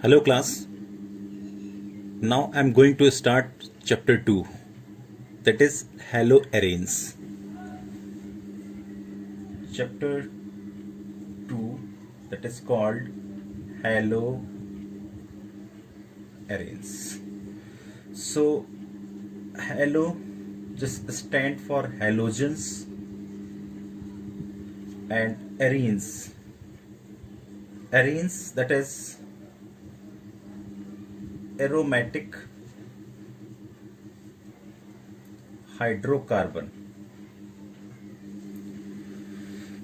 Hello class. Now I'm going to start chapter 2, that is haloarenes. Chapter 2, that is called haloarenes. So halo just stand for halogens and arenes. Arenes, that is aromatic hydrocarbon.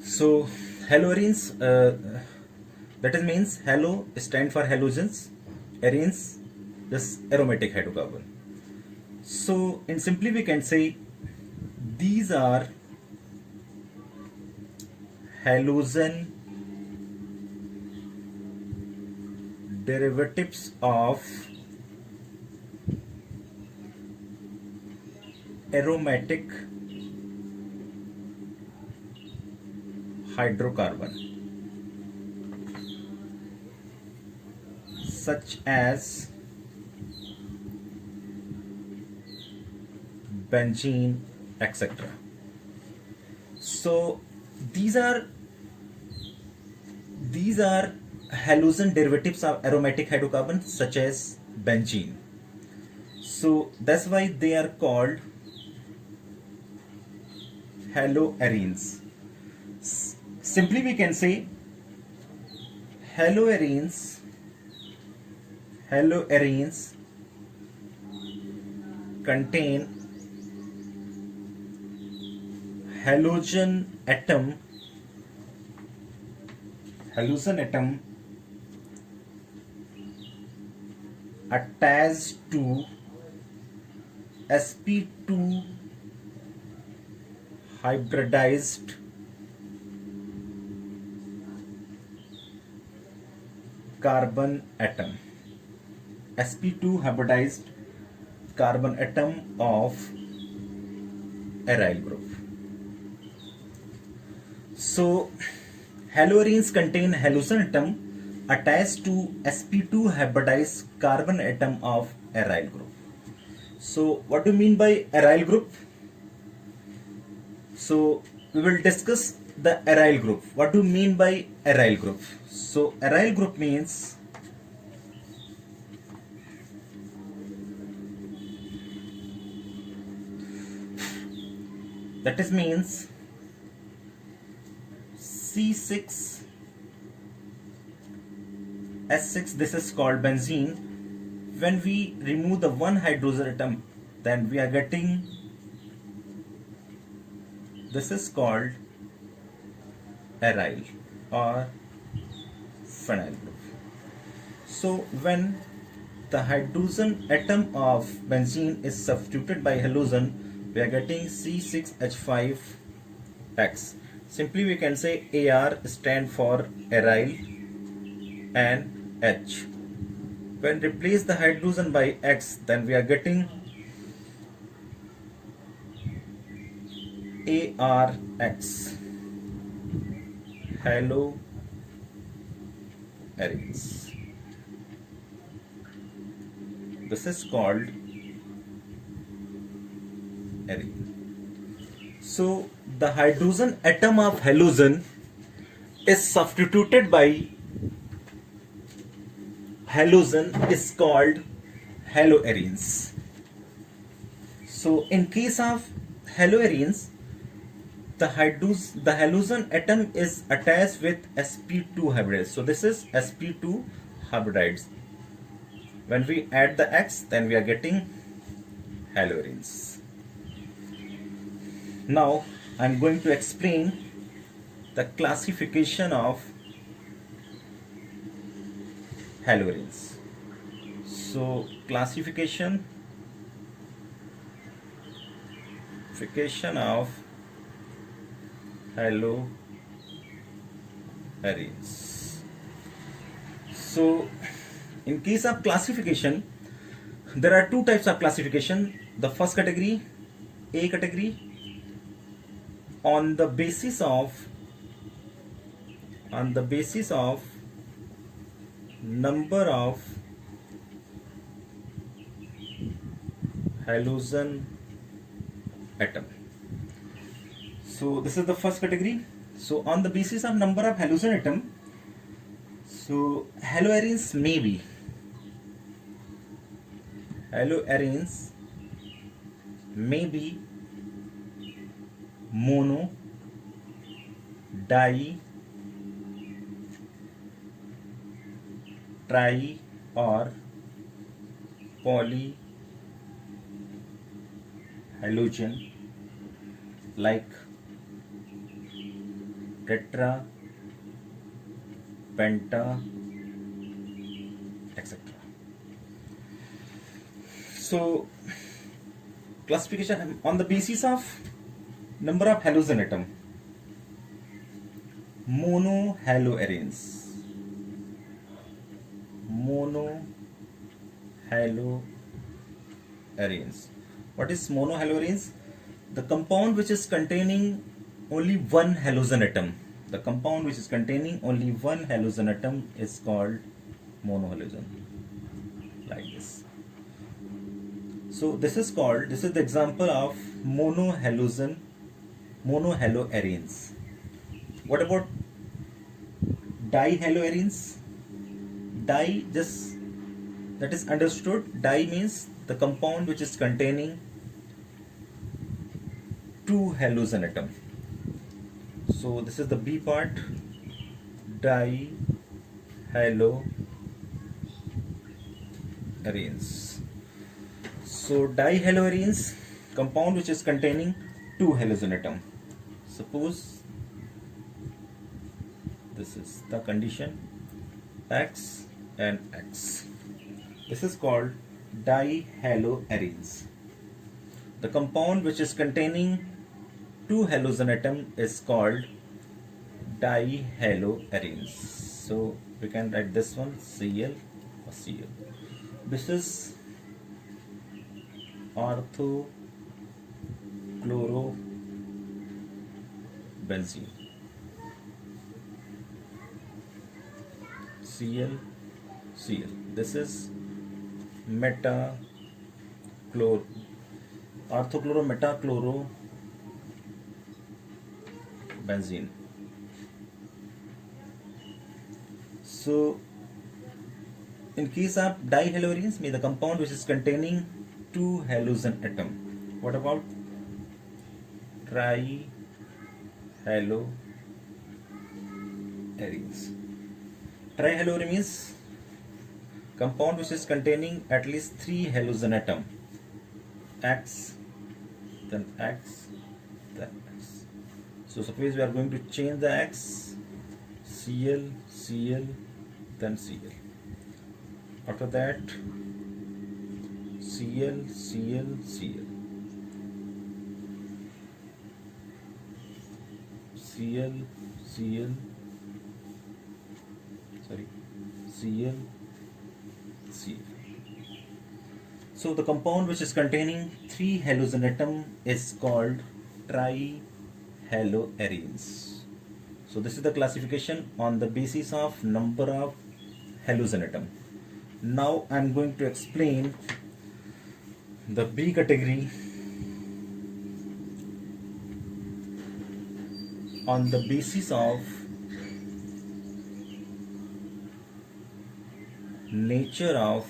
So haloarenes, that is means halo stand for halogens, arenes just aromatic hydrocarbon. So in simply we can say these are halogen derivatives of aromatic hydrocarbon such as benzene, etc. So these are halogen derivatives of aromatic hydrocarbons such as benzene. So that's why they are called haloarenes. Simply we can say haloarenes contain halogen atom attached to sp2 hybridized carbon atom, sp2 hybridized carbon atom of aryl group. So haloarenes contain halogen atom attached to sp2 hybridized carbon atom of aryl group. So what do you mean by aryl group? So we will discuss the aryl group. What do you mean by aryl group? So aryl group means means C6 S6, this is called benzene. When we remove the one hydrogen atom, then we are getting, this is called aryl or phenyl group. So when the hydrogen atom of benzene is substituted by halogen, we are getting C6H5X. Simply we can say AR stand for aryl and H. When replace the hydrogen by X, then we are getting ARX, haloarenes. This is called arene. So the hydrogen atom of halogen is substituted by halogen is called haloarenes. So in case of haloarenes, the halogen atom is attached with sp2 hybrids. So this is sp2 hybrids. When we add the X, then we are getting haloarenes. Now I'm going to explain the classification of haloarenes. So classification of haloarenes. So in case of classification, there are two types of classification. The first category, A category, on the basis of number of halogen atom. So this is the first category. So on the basis of number of halogen atom, so haloarenes may be mono, di, tri or poly halogen like tetra, penta, etc. So classification on the basis of number of halogen atom. Monohaloarenes. What is monohaloarenes? The compound which is containing only one halogen atom. The compound which is containing only one halogen atom is called monohalogen. Like this. So this is the example of monohaloarenes. What about dihaloarenes? That is understood. Di means the compound which is containing two halogen atom. So this is the B part, dihaloarenes. So dihaloarenes, compound which is containing two halogen atom. Suppose this is the condition X and X. This is called dihaloarenes. The compound which is containing two halogen atom is called dihaloarenes. So we can write this one Cl or Cl. This is orthochlorobenzene. Cl. This is orthochlorometachlorobenzene. So in case of dihaloarenes, the compound which is containing two halogen atom. What about trihaloarenes? Trihaloarene means compound which is containing at least three halogen atom. X, then X, then X. So suppose we are going to change the X, Cl, then Cl. After that, Cl. Cl. So the compound which is containing three halogen atom is called trihaloarenes. So this is the classification on the basis of number of halogen atom. Now I am going to explain the B category on the basis of nature of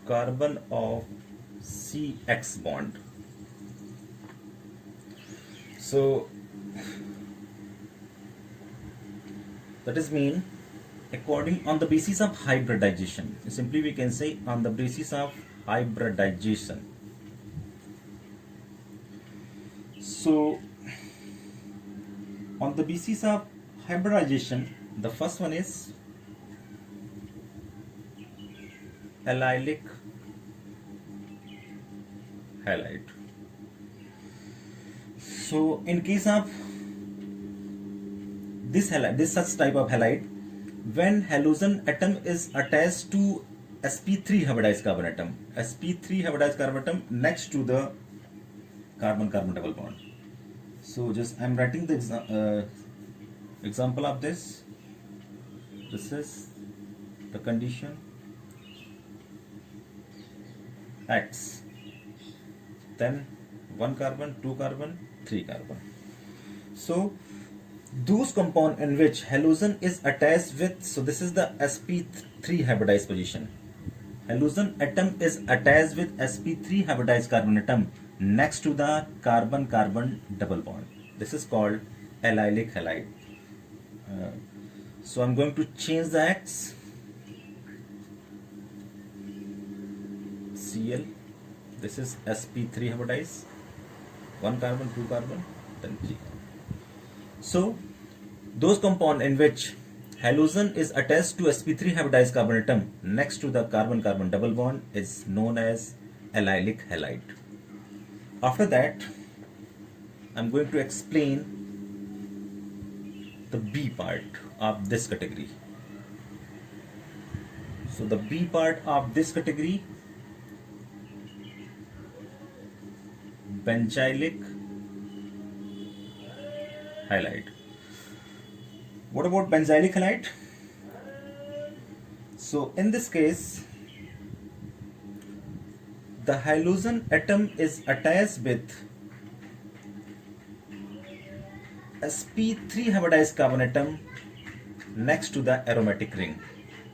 carbon of CX bond. So that is mean according on the basis of hybridization. Simply we can say on the basis of hybridization. So on the basis of hybridization, the first one is allylic halide. So in case of this such type of halide, when halogen atom is attached to sp3 hybridized carbon atom, next to the carbon double bond. So just I am writing the Example of this is the condition X, then 1 carbon, 2 carbon, 3 carbon. So those compound in which halogen is attached with, so this is the sp3 hybridized position. Halogen atom is attached with sp3 hybridized carbon atom next to the carbon-carbon double bond. This is called allylic halide. So I'm going to change the X, Cl. This is sp3 hybridized, 1 carbon, 2 carbon, then 3 carbon. So those compound in which halogen is attached to sp3 hybridized carbon atom next to the carbon-carbon double bond is known as allylic halide. After that, I'm going to explain the B part of this category. So the B part of this category, benzylic halide. What about benzylic halide? So in this case, the halogen atom is attached with sp3 hybridized carbon atom next to the aromatic ring.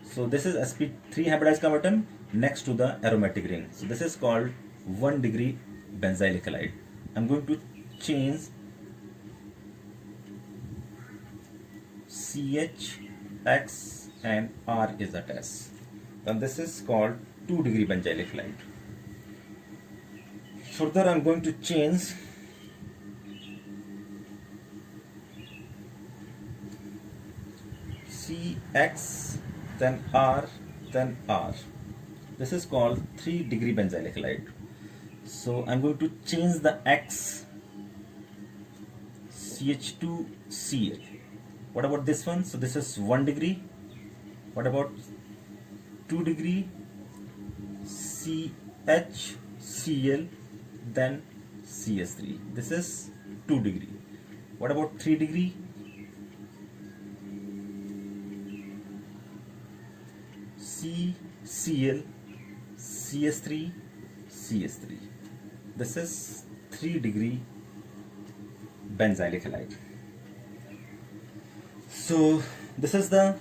So this is sp3 hybridized carbon atom next to the aromatic ring. So this is called 1 degree benzylic halide. I'm going to change CH, X and R is attached. Then this is called 2 degree benzylic halide. Further, I'm going to change CX, then R, then R. This is called 3 degree benzylic halide. So I'm going to change the X, CH2Cl. What about this one? So this is 1 degree. What about 2 degree? CHCl, then CS3. This is 2 degree. What about 3 degree? CCl, CS3, CS3. This is 3 degree benzylic halide. So this is the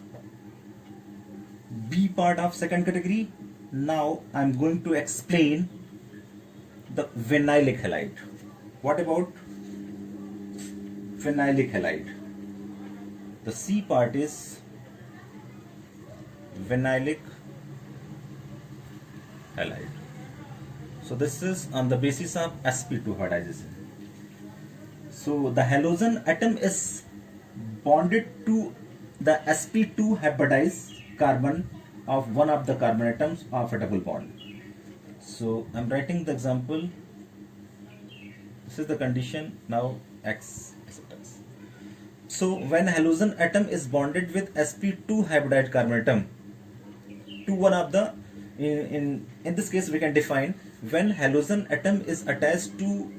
B part of second category. Now I'm going to explain the vinylic halide. What about vinylic halide? The C part is vinylic halide. So this is on the basis of sp2 hybridization. So the halogen atom is bonded to the sp2 hybridized carbon of one of the carbon atoms of a double bond. So I'm writing the example. This is the condition. Now X acceptance. So when halogen atom is bonded with sp2 hybridized carbon atom to one of the, in this case we can define when halogen atom is attached to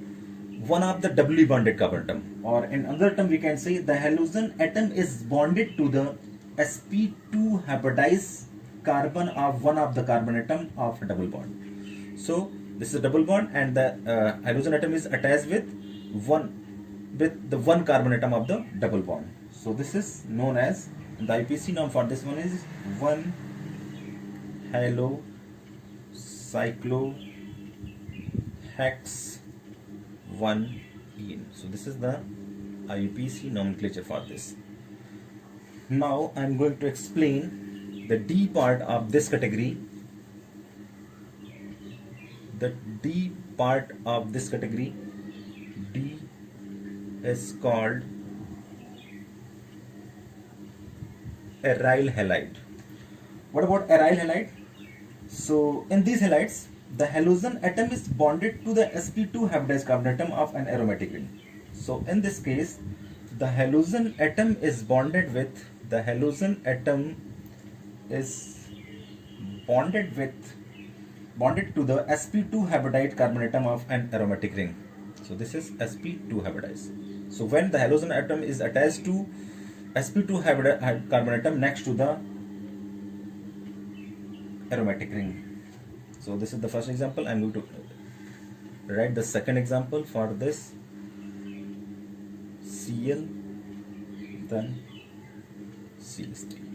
one of the doubly bonded carbon atom, or in another term we can say the halogen atom is bonded to the sp2 hybridized carbon of one of the carbon atom of a double bond. So this is a double bond and the halogen atom is attached with the one carbon atom of the double bond. So this is known as, the IPC norm for this one is 1 halo cyclo hex 1 ene. So this is the IUPAC nomenclature for this. Now I am going to explain the D part of this category. The D part of this category, D is called aryl halide. What about aryl halide? So in these halides, the halogen atom is bonded to the sp2 hybridized carbon atom of an aromatic ring. So in this case, the halogen atom is bonded to the sp2 hybridized carbon atom of an aromatic ring. So this is sp2 hybridized. So when the halogen atom is attached to sp2 carbon atom next to the aromatic ring. So this is the first example. I'm going to write the second example for this. Cl then CH3.